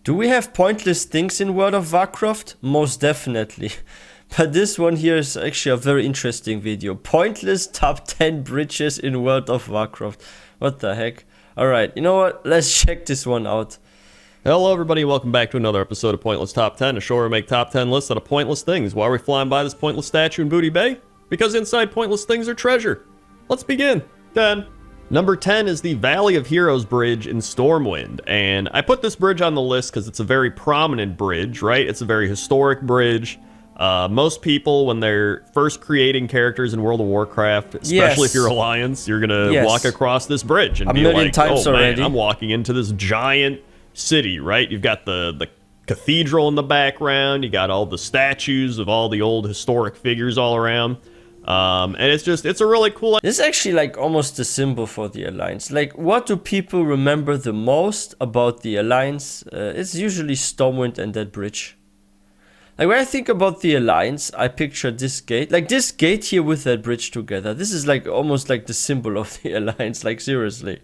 Do we have pointless things in World of Warcraft? Most definitely. But this one here is actually a very interesting video. Pointless top 10 bridges in World of Warcraft. What the heck? Alright, you know what? Let's check this one out. Hello everybody, welcome back to another episode of Pointless Top 10, a show where we make top 10 lists out of pointless things. Why are we flying by this pointless statue in Booty Bay? Because inside pointless things are treasure. Let's begin. 10. Number 10 is the Valley of Heroes Bridge in Stormwind, and I put this bridge on the list because it's a very prominent bridge, right? It's a very historic bridge. Most people, when they're first creating characters in World of Warcraft, especially if you're Alliance, you're gonna walk across this bridge and be like, oh man, I'm walking into this giant city, right? You've got the cathedral in the background, you got all the statues of all the old historic figures all around. And it's a really cool... This is actually like almost the symbol for the Alliance. Like, what do people remember the most about the Alliance? It's usually Stormwind and that bridge. Like, when I think about the Alliance, I picture this gate. Like, this gate here with that bridge together. This is like almost like the symbol of the Alliance, like seriously.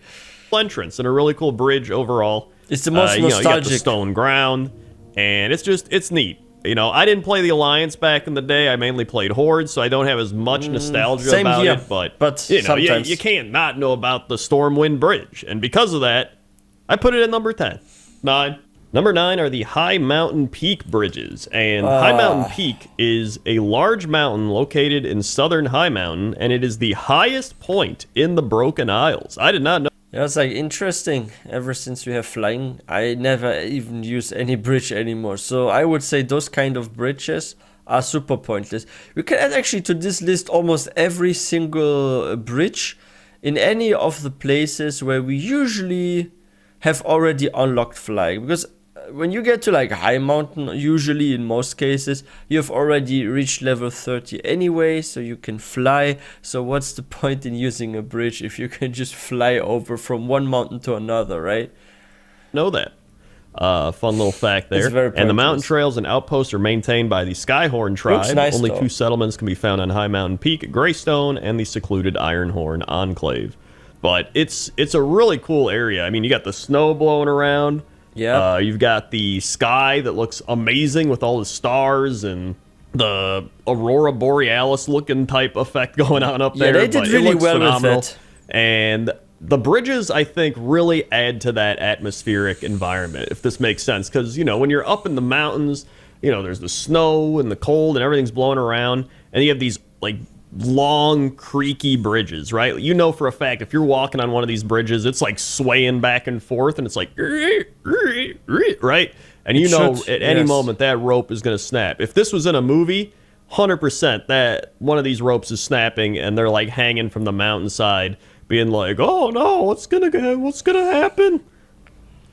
Entrance and a really cool bridge overall. It's the most nostalgic. You got the stone ground, and it's neat. You know, I didn't play the Alliance back in the day. I mainly played Horde, so I don't have as much nostalgia about it. But you know, you can't not know about the Stormwind Bridge. And because of that, I put it at number 10. 9. Number 9 are the High Mountain Peak Bridges. And High Mountain Peak is a large mountain located in southern High Mountain, and it is the highest point in the Broken Isles. I did not know. Yeah, it's like interesting. Ever since we have flying, I never even use any bridge anymore. So I would say those kind of bridges are super pointless. We can add actually to this list almost every single bridge in any of the places where we usually have already unlocked flying. Because when you get to like high mountain, usually in most cases, you have already reached level 30 anyway, so you can fly. So what's the point in using a bridge if you can just fly over from one mountain to another, right? Know that. Fun little fact there. And the mountain trails and outposts are maintained by the Skyhorn tribe. Nice, Only though. 2 settlements can be found on High Mountain Peak, Greystone and the secluded Ironhorn Enclave. But it's a really cool area. I mean, you got the snow blowing around. Yeah. You've got the sky that looks amazing with all the stars and the Aurora Borealis looking type effect going on up there. Yeah, they did really well with it. And the bridges, I think, really add to that atmospheric environment, if this makes sense. Because, you know, when you're up in the mountains, you know, there's the snow and the cold and everything's blowing around. And you have these, like, long creaky bridges, right? You know for a fact if you're walking on one of these bridges, it's like swaying back and forth and it's like right, and you know at any moment that rope is going to snap. If this was in a movie, 100% that one of these ropes is snapping and they're like hanging from the mountainside being like, oh no, what's gonna happen?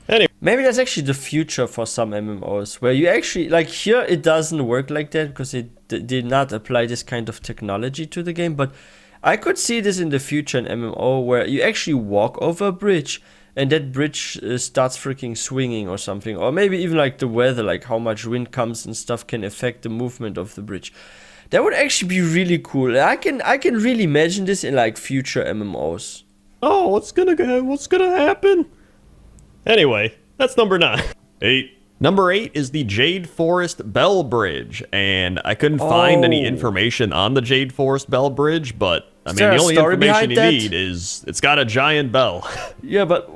Anyway, maybe that's actually the future for some MMOs, where you actually, like here it doesn't work like that because it did not apply this kind of technology to the game, but I could see this in the future in MMO where you actually walk over a bridge and that bridge starts freaking swinging or something, or maybe even like the weather, like how much wind comes and stuff can affect the movement of the bridge. That would actually be really cool. I can really imagine this in like future MMOs. Oh, what's gonna happen? Anyway, that's number 9. 8. Number 8 is the Jade Forest Bell Bridge, and I couldn't find any information on the Jade Forest Bell Bridge, but I mean, the only information you need is it's got a giant bell. Yeah, but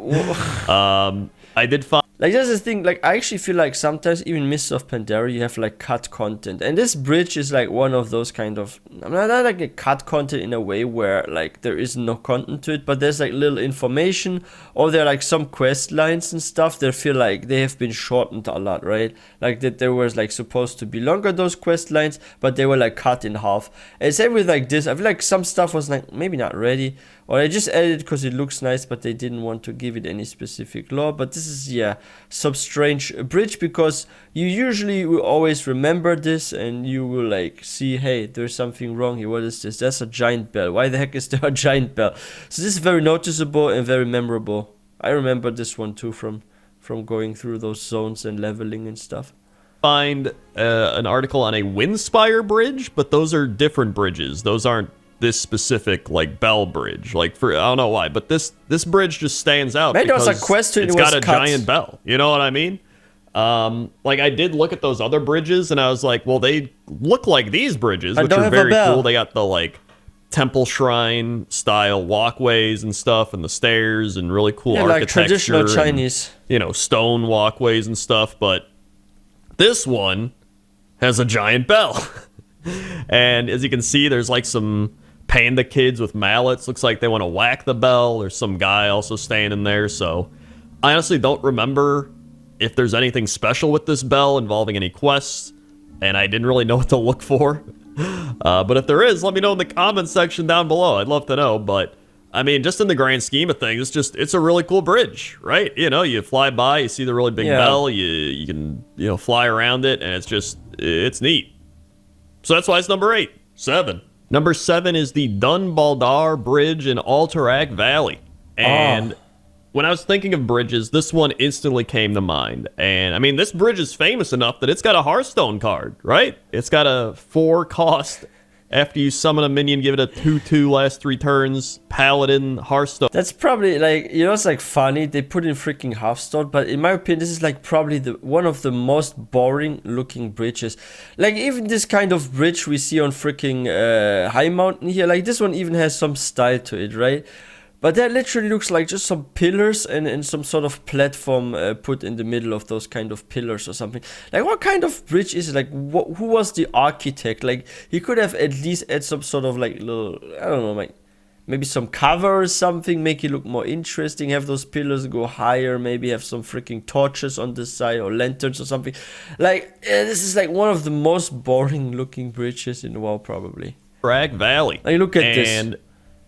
I did find... Like, that's the thing, like, I actually feel like sometimes, even Mists of Pandaria, you have, like, cut content. And this bridge is, like, one of those kind of... not like a cut content in a way where, like, there is no content to it, but there's, like, little information, or there are, like, some quest lines and stuff that feel like they have been shortened a lot, right? Like, that there was, like, supposed to be longer, those quest lines, but they were, like, cut in half. And same with, like, this. I feel like some stuff was, like, maybe not ready, or they just added it because it looks nice, but they didn't want to give it any specific lore. But this is, yeah, some strange bridge, because you usually will always remember this and you will like see, hey, there's something wrong here. What is this? That's a giant bell. Why the heck is there a giant bell? So this is very noticeable and very memorable. I remember this one too from going through those zones and leveling and stuff. Find an article on a Windspire bridge, but those are different bridges. Those aren't this specific like bell bridge. Like, for I don't know why, but this bridge just stands out. Maybe there was a quest to it. It's got a giant bell. You know what I mean? Like I did look at those other bridges, and I was like, well, they look like these bridges, I which don't are have a very bell. cool. They got the like temple shrine style walkways and stuff, and the stairs and really cool Yeah, like architecture, traditional and, Chinese. stone walkways and stuff. But this one has a giant bell. And as you can see, there's like some panda kids with mallets. Looks like they want to whack the bell. There's some guy also standing there. So I honestly don't remember if there's anything special with this bell involving any quests, and I didn't really know what to look for. But if there is, let me know in the comments section down below. I'd love to know. But I mean, just in the grand scheme of things, it's a really cool bridge, right? You fly by, you see the really big bell, you can fly around it, and it's neat. So that's why it's number 8. 7. Number 7 is the Dunbaldar Bridge in Alterac Valley. And when I was thinking of bridges, this one instantly came to mind. And I mean, this bridge is famous enough that it's got a Hearthstone card, right? It's got a 4 cost. After you summon a minion, give it a 2/2 last 3 turns. Paladin, Hearthstone. That's probably like, it's like funny. They put in freaking Hearthstone, but in my opinion, this is like probably one of the most boring looking bridges. Like even this kind of bridge we see on freaking High Mountain here, like this one even has some style to it, right? But that literally looks like just some pillars and some sort of platform put in the middle of those kind of pillars or something. Like, what kind of bridge is it? Like, who was the architect? Like, he could have at least add some sort of like little, I don't know, like maybe some cover or something, make it look more interesting, have those pillars go higher, maybe have some freaking torches on this side or lanterns or something. Like, this is like one of the most boring looking bridges in the WoW, probably. Alterac Valley. Like, look at this.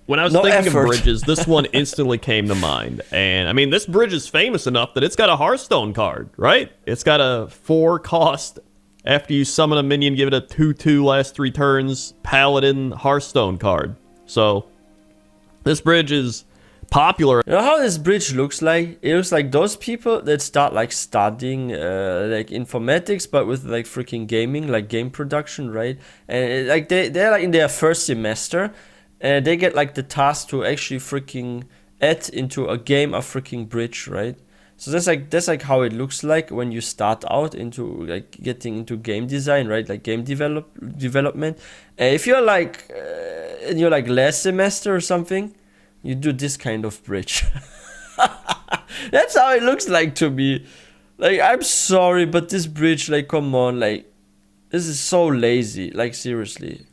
When I was thinking of bridges, this one instantly came to mind. And I mean, this bridge is famous enough that it's got a Hearthstone card, right? It's got a 4 cost. After you summon a minion, give it a 2/2 last 3 turns. Paladin, Hearthstone card. So this bridge is popular. You know how this bridge looks like? It looks like those people that start like studying like informatics, but with like freaking gaming, like game production, right? And like they're like in their first semester. They get like the task to actually freaking add into a game a freaking bridge, right? So that's like how it looks like when you start out into like getting into game design, right? Like game development. If you're like in your like last semester or something, you do this kind of bridge. That's how it looks like to me. Like, I'm sorry, but this bridge, like, come on, like, this is so lazy. Like, seriously.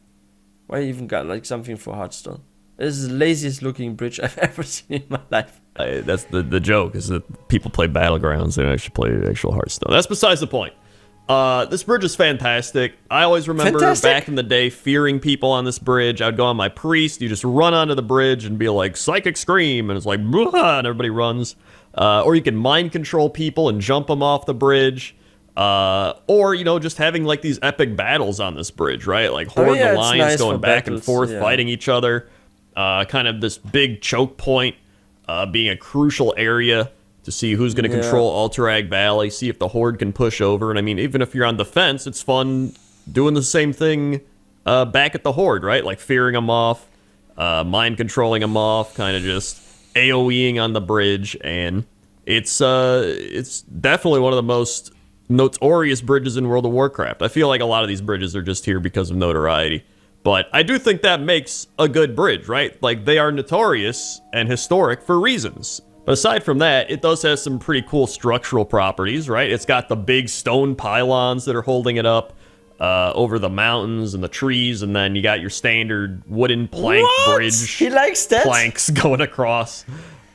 Why even got like something for Hearthstone? This is the laziest looking bridge I've ever seen in my life. That's the joke, is that people play Battlegrounds, they don't actually play actual Hearthstone. That's besides the point. This bridge is fantastic. I always remember back in the day fearing people on this bridge. I'd go on my priest, you just run onto the bridge and be like, Psychic Scream, and it's like, blah, and everybody runs. Or you can mind control people and jump them off the bridge. Or, just having like these epic battles on this bridge, right? Like Horde and Alliance going back and forth, fighting each other. Kind of this big choke point, being a crucial area to see who's going to control Alterac Valley, see if the Horde can push over. And I mean, even if you're on defense, it's fun doing the same thing back at the Horde, right? Like fearing them off, mind controlling them off, kind of just AoEing on the bridge. And it's definitely one of the most notorious bridges in World of Warcraft. I feel like a lot of these bridges are just here because of notoriety. But I do think that makes a good bridge, right? Like, they are notorious and historic for reasons. But aside from that, it does have some pretty cool structural properties, right? It's got the big stone pylons that are holding it up over the mountains and the trees, and then you got your standard wooden plank bridge. He likes that? Planks going across.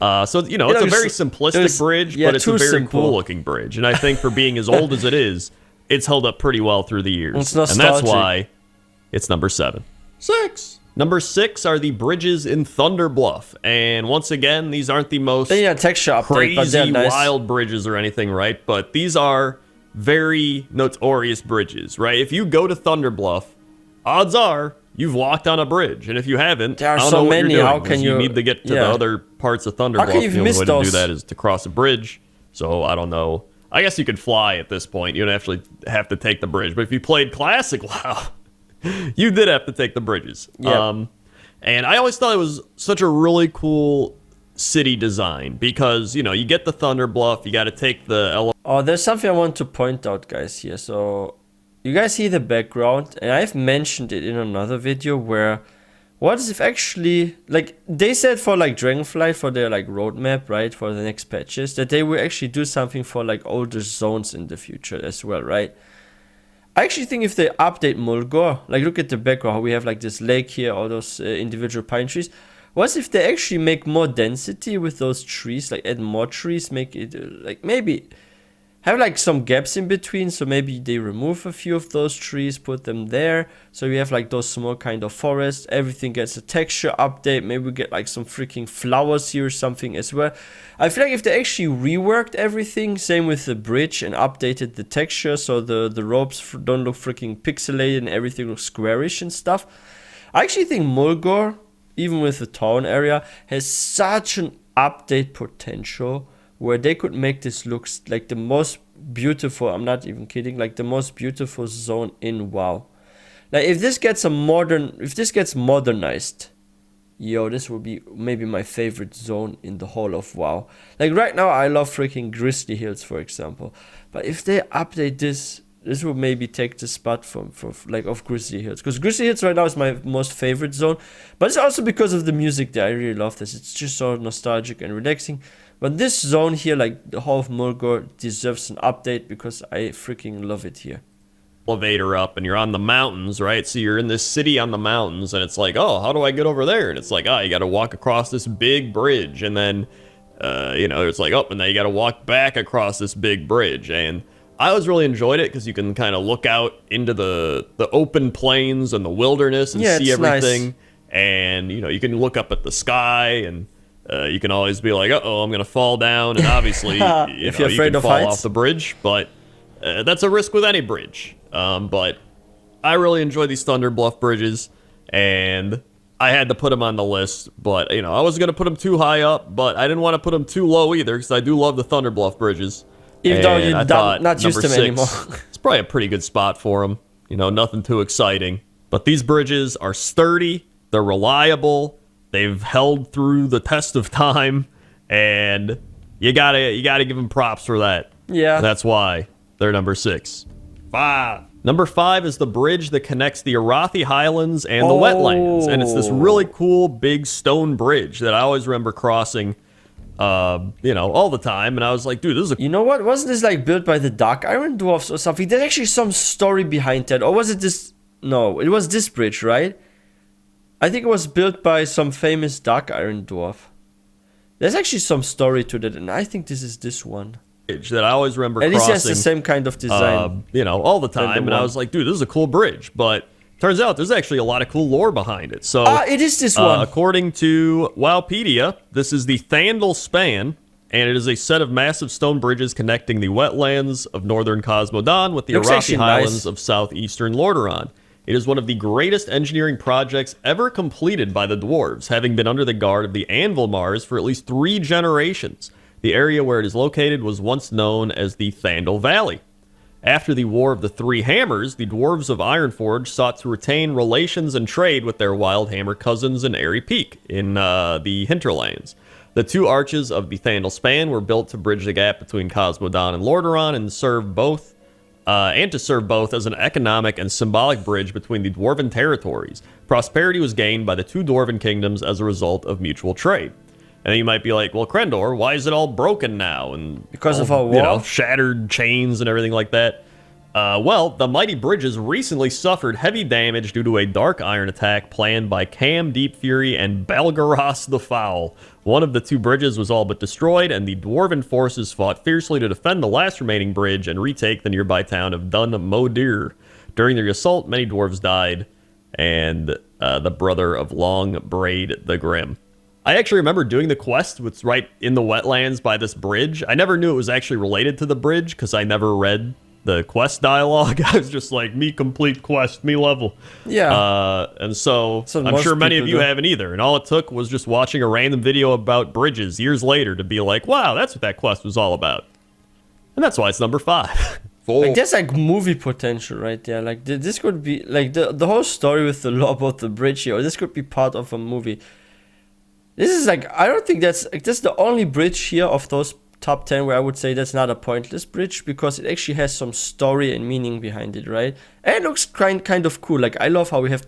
So, it's a very simplistic bridge, but it's a very cool-looking bridge. And I think for being as old as it is, it's held up pretty well through the years. And that's why it's number 7. 6. Number 6 are the bridges in Thunder Bluff. And once again, these aren't the most crazy, wild bridges or anything, right? But these are very notorious bridges, right? If you go to Thunder Bluff, odds are you've walked on a bridge, and if you haven't, there are so many. How can you need to get to the other parts of Thunder Bluff? The only way to do that is to cross a bridge. So I don't know. I guess you could fly at this point. You don't actually have to take the bridge. But if you played Classic WoW, you did have to take the bridges. Yep. And I always thought it was such a really cool city design because, you get the Thunder Bluff, you got to take the Oh, there's something I want to point out, guys, here. So, you guys see the background, and I've mentioned it in another video where, what if actually, like, they said for, like, Dragonflight, for their, like, roadmap, right, for the next patches, that they will actually do something for, like, older zones in the future as well, right? I actually think if they update Mulgore, like, look at the background, we have, like, this lake here, all those individual pine trees. What if they actually make more density with those trees, like, add more trees, make it, like, maybe have like some gaps in between, so maybe they remove a few of those trees, put them there, so we have like those small kind of forests, everything gets a texture update, maybe we get like some freaking flowers here or something as well. I feel like if they actually reworked everything, same with the bridge, and updated the texture so the ropes don't look freaking pixelated and everything looks squarish and stuff, I actually think Mulgore, even with the town area, has such an update potential where they could make this look like the most beautiful, I'm not even kidding, like the most beautiful zone in WoW. Like if this gets modernized, yo, this will be maybe my favorite zone in the whole of WoW. Like right now I love freaking Grizzly Hills, for example. But if they update this will maybe take the spot of Grizzly Hills. Because Grizzly Hills right now is my most favorite zone. But it's also because of the music there. I really love this. It's just so nostalgic and relaxing. But this zone here, like the whole of Mulgore, deserves an update because I freaking love it here. Elevator up and you're on the mountains, right? So you're in this city on the mountains and it's like, oh, how do I get over there? And it's like, oh, you got to walk across this big bridge. And then, it's like, oh, and then you got to walk back across this big bridge. And I always really enjoyed it because you can kind of look out into the open plains and the wilderness and see everything. Nice. And, you can look up at the sky and you can always be like, uh-oh, I'm going to fall down. And obviously, if you're afraid you can of fall heights off the bridge. But that's a risk with any bridge. But I really enjoy these Thunder Bluff bridges. And I had to put them on the list. But, I wasn't going to put them too high up. But I didn't want to put them too low either because I do love the Thunder Bluff bridges. Even though you're not used to them anymore. It's probably a pretty good spot for them. Nothing too exciting. But these bridges are sturdy. They're reliable. They've held through the test of time. And you gotta give them props for that. Yeah. That's why they're number 6. 5. Number 5 is the bridge that connects the Arathi Highlands and the wetlands. And it's this really cool big stone bridge that I always remember crossing all the time, and I was like, dude, this is a... You know what? Wasn't this like built by the Dark Iron Dwarfs or something? There's actually some story behind that. Or was it this... No, it was this bridge, right? I think it was built by some famous Dark Iron Dwarf. There's actually some story to that, and I think this is this one. That I always remember crossing. At least it has the crossing, same kind of design. All the time, and I was like, dude, this is a cool bridge, but... Turns out there's actually a lot of cool lore behind it. So, it is this one. According to Wowpedia, this is the Thandal Span, and it is a set of massive stone bridges connecting the wetlands of northern Cosmodan with the Arathi Highlands of southeastern Lordaeron. It is one of the greatest engineering projects ever completed by the dwarves, having been under the guard of the Anvil Mars for at least 3 generations. The area where it is located was once known as the Thandal Valley. After the War of the Three Hammers, the dwarves of Ironforge sought to retain relations and trade with their Wildhammer cousins in Airy Peak in the hinterlands. The 2 arches of the Thandal Span were built to bridge the gap between Cosmodan and Lordaeron and to serve both as an economic and symbolic bridge between the dwarven territories. Prosperity was gained by the 2 dwarven kingdoms as a result of mutual trade. And then you might be like, well, Krendor, why is it all broken now? And because of our war? Shattered chains and everything like that. Well, the mighty bridges recently suffered heavy damage due to a dark iron attack planned by Cam Deep Fury and Balgaros the Foul. One of the 2 bridges was all but destroyed, and the dwarven forces fought fiercely to defend the last remaining bridge and retake the nearby town of Dun Modir. During the assault, many dwarves died, and the brother of Long Braid the Grim. I actually remember doing the quest, which was right in the wetlands by this bridge. I never knew it was actually related to the bridge because I never read the quest dialogue. I was just like, me complete quest, me level. Yeah. And so I'm sure many of you haven't either. And all it took was just watching a random video about bridges years later to be like, wow, that's what that quest was all about. And that's why it's number 5. Like, there's like movie potential right there. Like this could be like the whole story with the law about the bridge here. Or this could be part of a movie. This is like, I don't think that's like, this is the only bridge here of those top 10 where I would say that's not a pointless bridge, because it actually has some story and meaning behind it, right? And it looks kind of cool. Like, I love how we have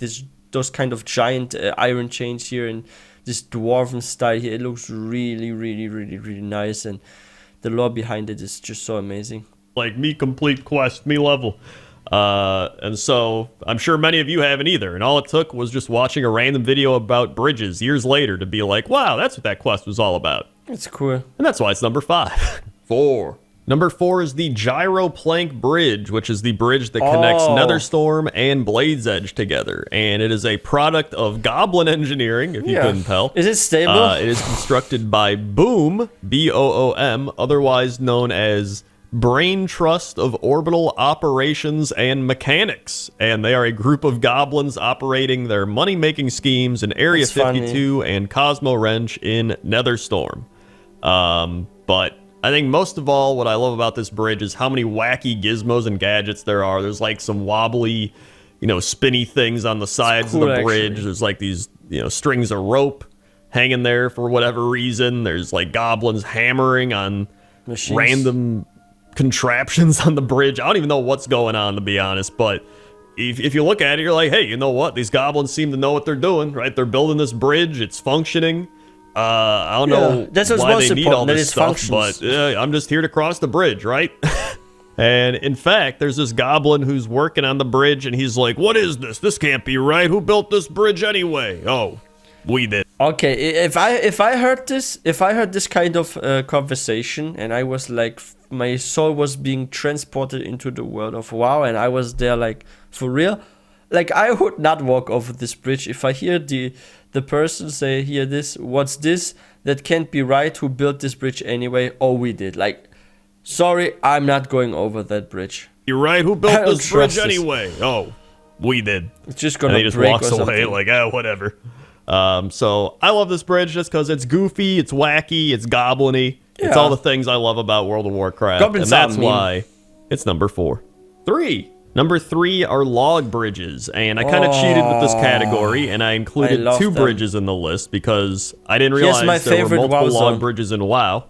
those kind of giant iron chains here and this dwarven style here. It looks really, really, really, really nice, and the lore behind it is just so amazing. Like, me complete quest, me level. And so I'm sure many of you haven't either. And all it took was just watching a random video about bridges years later to be like, wow, that's what that quest was all about. It's cool. And that's why it's number 5. 4. Number 4 is the Gyro Plank Bridge, which is the bridge that connects Netherstorm and Blade's Edge together. And it is a product of Goblin Engineering, if you couldn't tell. Is it stable? It is constructed by Boom, B-O-O-M, otherwise known as Brain Trust of Orbital Operations and Mechanics. And they are a group of goblins operating their money-making schemes in Area 52 and Cosmo Wrench in Netherstorm. But I think most of all, what I love about this bridge is how many wacky gizmos and gadgets there are. There's like some wobbly, spinny things on the sides of the bridge. Actually. There's like these, strings of rope hanging there for whatever reason. There's like goblins hammering on random contraptions on the bridge. I don't even know what's going on, to be honest, but if you look at it, you're like, hey, you know what? These goblins seem to know what they're doing, right? They're building this bridge. It's functioning. I don't know that's what's why most they need all this stuff, functions. but I'm just here to cross the bridge, right? And in fact, there's this goblin who's working on the bridge, and he's like, what is this? This can't be right. Who built this bridge anyway? Oh, we did. Okay, if I heard this kind of conversation, and I was like, my soul was being transported into the world of WoW, and I was there like, for real, like, I would not walk over this bridge if I hear the person say, here, what's this? That can't be right. Who built this bridge anyway? Oh, we did. Like, sorry, I'm not going over that bridge. You're right. Who built this bridge anyway? Oh, we did. It's just gonna and he just break walks away like, whatever. So I love this bridge just because it's goofy, it's wacky, it's goblin-y. Yeah. It's all the things I love about World of Warcraft. Goblins, and that's why it's number 4. 3. Number 3 are log bridges, and I kind of cheated with this category, and I included 2 bridges in the list because I didn't realize there were multiple log bridges in WoW.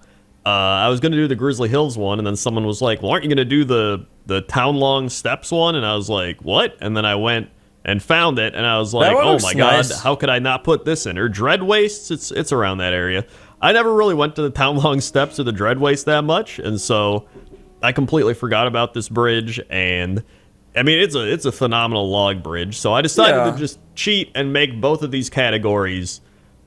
I was going to do the Grizzly Hills one, and then someone was like, well, aren't you going to do the Town Long Steps one? And I was like, what? And then I went and found it, and I was like, oh my god, how could I not put this in? Or Dread Wastes, it's around that area. I never really went to the Town Long Steps or the Dread Waste that much, and so I completely forgot about this bridge, and I mean, it's a phenomenal log bridge, so I decided to just cheat and make both of these categories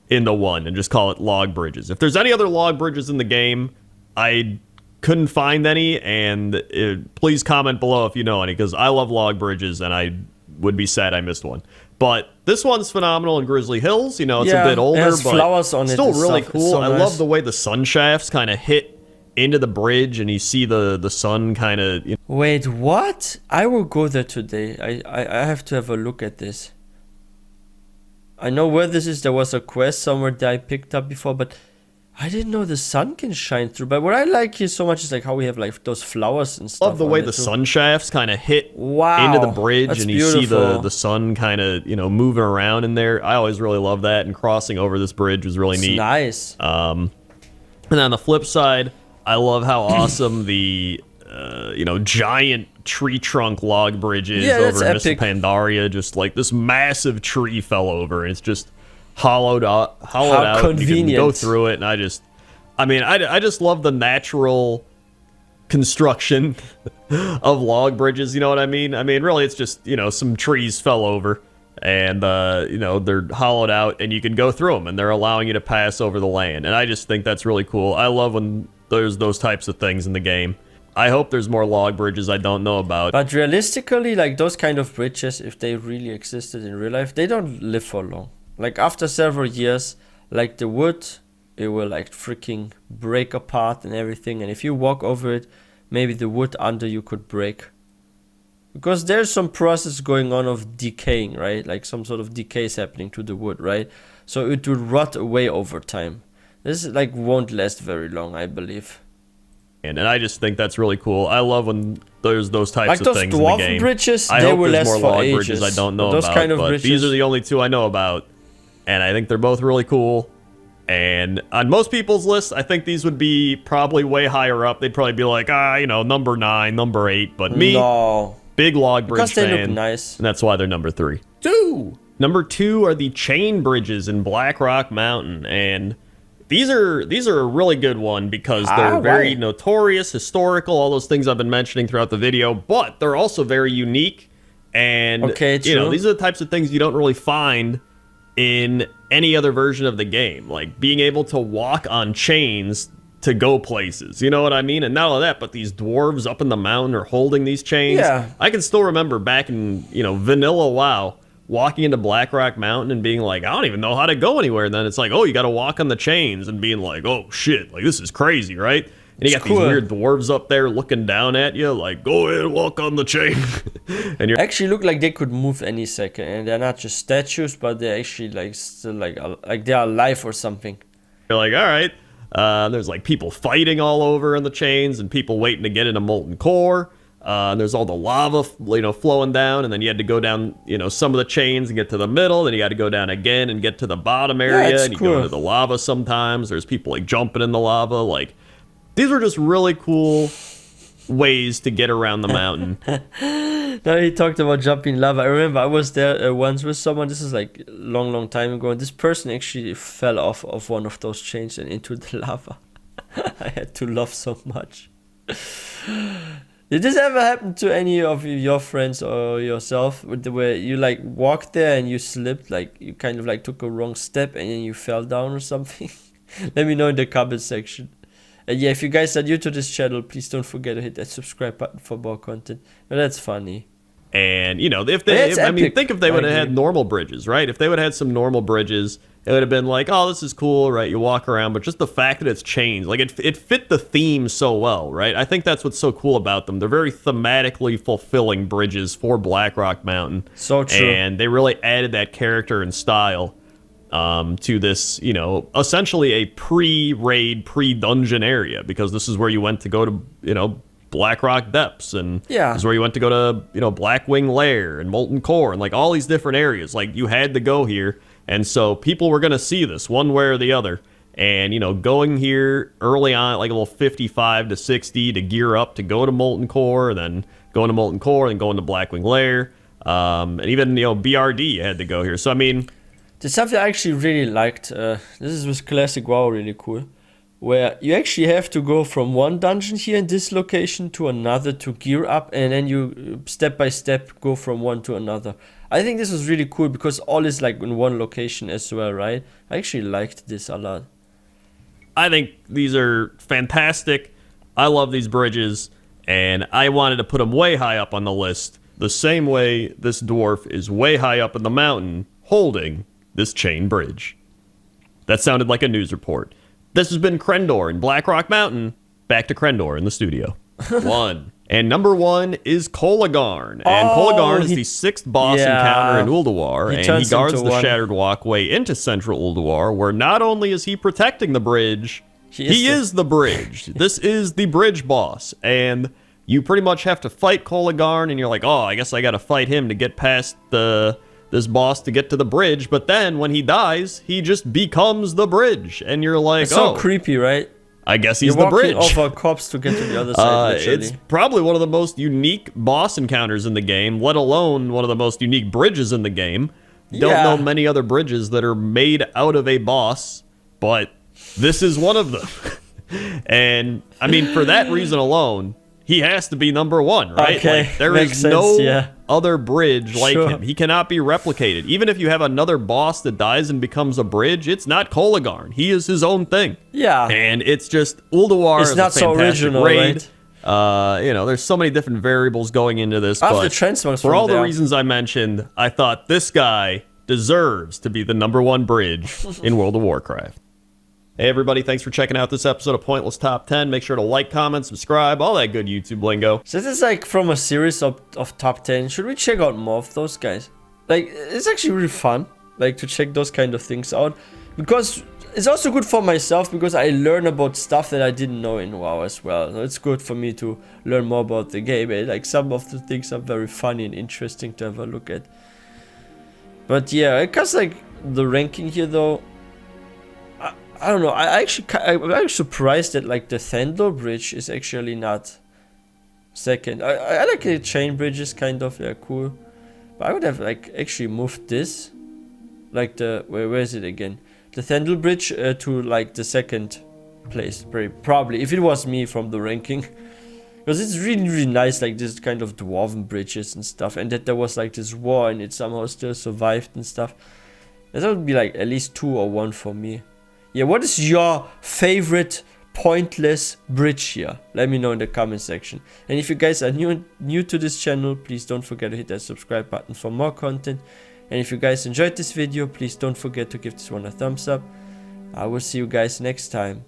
into one and just call it log bridges. If there's any other log bridges in the game, I couldn't find any, and please comment below if you know any, because I love log bridges, and I would be sad I missed one. But this one's phenomenal in Grizzly Hills. It's a bit older, but flowers on still really cool. So I love the way the sun shafts kind of hit into the bridge, and you see the sun kind of... Wait, what? I will go there today. I have to have a look at this. I know where this is. There was a quest somewhere that I picked up before, but I didn't know the sun can shine through. But what I like here so much is like how we have like those flowers and stuff. Love the way the sun shafts kind of hit into the bridge, and you see the sun kind of moving around in there. I always really love that, and crossing over this bridge was really neat. Nice. And on the flip side, I love how awesome the giant tree trunk log bridge is over in Mr. Pandaria. Just like this massive tree fell over, and it's just hollowed out. Convenient. You can go through it, and I just love the natural construction of log bridges. You know what I mean? I mean, really, it's just some trees fell over, and they're hollowed out, and you can go through them, and they're allowing you to pass over the land. And I just think that's really cool. I love when there's those types of things in the game. I hope there's more log bridges I don't know about. But realistically, like those kind of bridges, if they really existed in real life, they don't live for long. Like after several years, like the wood, it will like freaking break apart and everything. And if you walk over it, maybe the wood under you could break. Because there's some process going on of decaying, right? Like some sort of decay is happening to the wood, right? So it will rot away over time. This like won't last very long, I believe. And I just think that's really cool. I love when there's those types of things in the game. Like those dwarf bridges, I they hope will there's last more for log ages. bridges I don't know those about, kind of but bridges, these are the only 2 I know about, and I think they're both really cool. And on most people's lists, I think these would be probably way higher up. They'd probably be like, you know, number 9, number 8. But me, No. big log bridge Because they fan, look nice. and that's why they're number 3. 2. Number 2 are the chain bridges in Blackrock Mountain, and these are a really good one because they're very notorious, historical, all those things I've been mentioning throughout the video, but they're also very unique. And you know, these are the types of things you don't really find in any other version of the game, like being able to walk on chains to go places, you know what I mean? And not only that, but these dwarves up in the mountain are holding these chains. Yeah. I can still remember back in, you know, vanilla WoW, walking into Blackrock Mountain and being like, I don't even know how to go anywhere. And then it's like, oh, you got to walk on the chains, and being like, oh shit, like this is crazy, right? And you got these weird dwarves up there looking down at you, like, go ahead, walk on the chain. And you're actually look like they could move any second, and they're not just statues, but they're actually like still like they are alive or something. You're like, all right. There's like people fighting all over in the chains, and people waiting to get into molten core. And there's all the lava, you know, flowing down, and then you had to go down, you know, some of the chains and get to the middle. Then you got to go down again and get to the bottom area, and you go into the lava sometimes. There's people like jumping in the lava, like. These were just really cool ways to get around the mountain. Now he talked about jumping lava. I remember I was there once with someone. This is like long time ago, and this person actually fell off of one of those chains and into the lava. I had to laugh so much. Did this ever happen to any of your friends or yourself, where you like walked there and you slipped, like you kind of like took a wrong step and then you fell down or something? Let me know in the comment section. Yeah, if you guys are new to this channel, please don't forget to hit that subscribe button for more content. Now, that's funny. And, you know, if they, I mean, think if they would have had normal bridges, right? If they would have had some normal bridges, it would have been like, oh, this is cool, right? You walk around, but just the fact that it's changed, like it fit the theme so well, right? I think that's what's so cool about them. They're very thematically fulfilling bridges for Blackrock Mountain. So true. And they really added that character and style to this, you know, essentially a pre-raid, pre-dungeon area, because this is where you went to go to, you know, Blackrock Depths, and this is where you went to go to, you know, Blackwing Lair and Molten Core, and like all these different areas. Like you had to go here, and so people were gonna see this one way or the other. And, you know, going here early on, like a little 55 to 60 to gear up to go to Molten Core, and then going to Molten Core, and going to Blackwing Lair, and even, you know, BRD you had to go here. So I mean. There's something I actually really liked. This is with Classic WoW really cool, where you actually have to go from one dungeon here in this location to another to gear up, and then you step by step go from one to another. I think this was really cool because all is like in one location as well, right? I actually liked this a lot. I think these are fantastic. I love these bridges, and I wanted to put them way high up on the list, the same way this dwarf is way high up in the mountain holding this chain bridge. That sounded like a news report. This has been Krendor in Blackrock Mountain. Back to Krendor in the studio. 1. And number 1 is Kolagarn. And Kolagarn is the 6th boss encounter in Ulduar, and he guards the Shattered Walkway into central Ulduar, where not only is he protecting the bridge, he is the bridge. This is the bridge boss, and you pretty much have to fight Kolagarn, and you're like, oh, I guess I gotta fight him to get past this boss to get to the bridge. But then when he dies, he just becomes the bridge, and you're like, it's so creepy, right? I guess he's the bridge. You're walking over a corpse to get to the other side, literally. It's probably one of the most unique boss encounters in the game, let alone one of the most unique bridges in the game. Don't know many other bridges that are made out of a boss, but this is one of them. And, I mean, for that reason alone, he has to be number 1, right? Okay, like, there is no other bridge like him. He cannot be replicated. Even if you have another boss that dies and becomes a bridge, it's not Kolagarn. He is his own thing. Yeah. And it's just, Ulduar is not a fantastic so original, raid. Right? You know, there's so many different variables going into this, but for all the reasons I mentioned, I thought this guy deserves to be the number 1 bridge in World of Warcraft. Hey everybody, thanks for checking out this episode of Pointless Top 10. Make sure to like, comment, subscribe, all that good YouTube lingo. So this is like from a series of top 10. Should we check out more of those guys? Like, it's actually really fun, like, to check those kind of things out. Because it's also good for myself, because I learn about stuff that I didn't know in WoW as well. So it's good for me to learn more about the game. And, like, some of the things are very funny and interesting to have a look at. But yeah, because like the ranking here though, I don't know. I'm surprised that like the Thandor bridge is actually not second. I like the chain bridges, kind of. Yeah, cool. But I would have like actually moved this, like the where is it again? The Thandor bridge to like the second place, probably if it was me from the ranking, because it's really nice, like this kind of dwarven bridges and stuff, and that there was like this war and it somehow still survived and stuff. That would be like at least 2 or 1 for me. Yeah, what is your favorite pointless bridge here? Let me know in the comment section. And if you guys are new to this channel, please don't forget to hit that subscribe button for more content. And if you guys enjoyed this video, please don't forget to give this one a thumbs up. I will see you guys next time.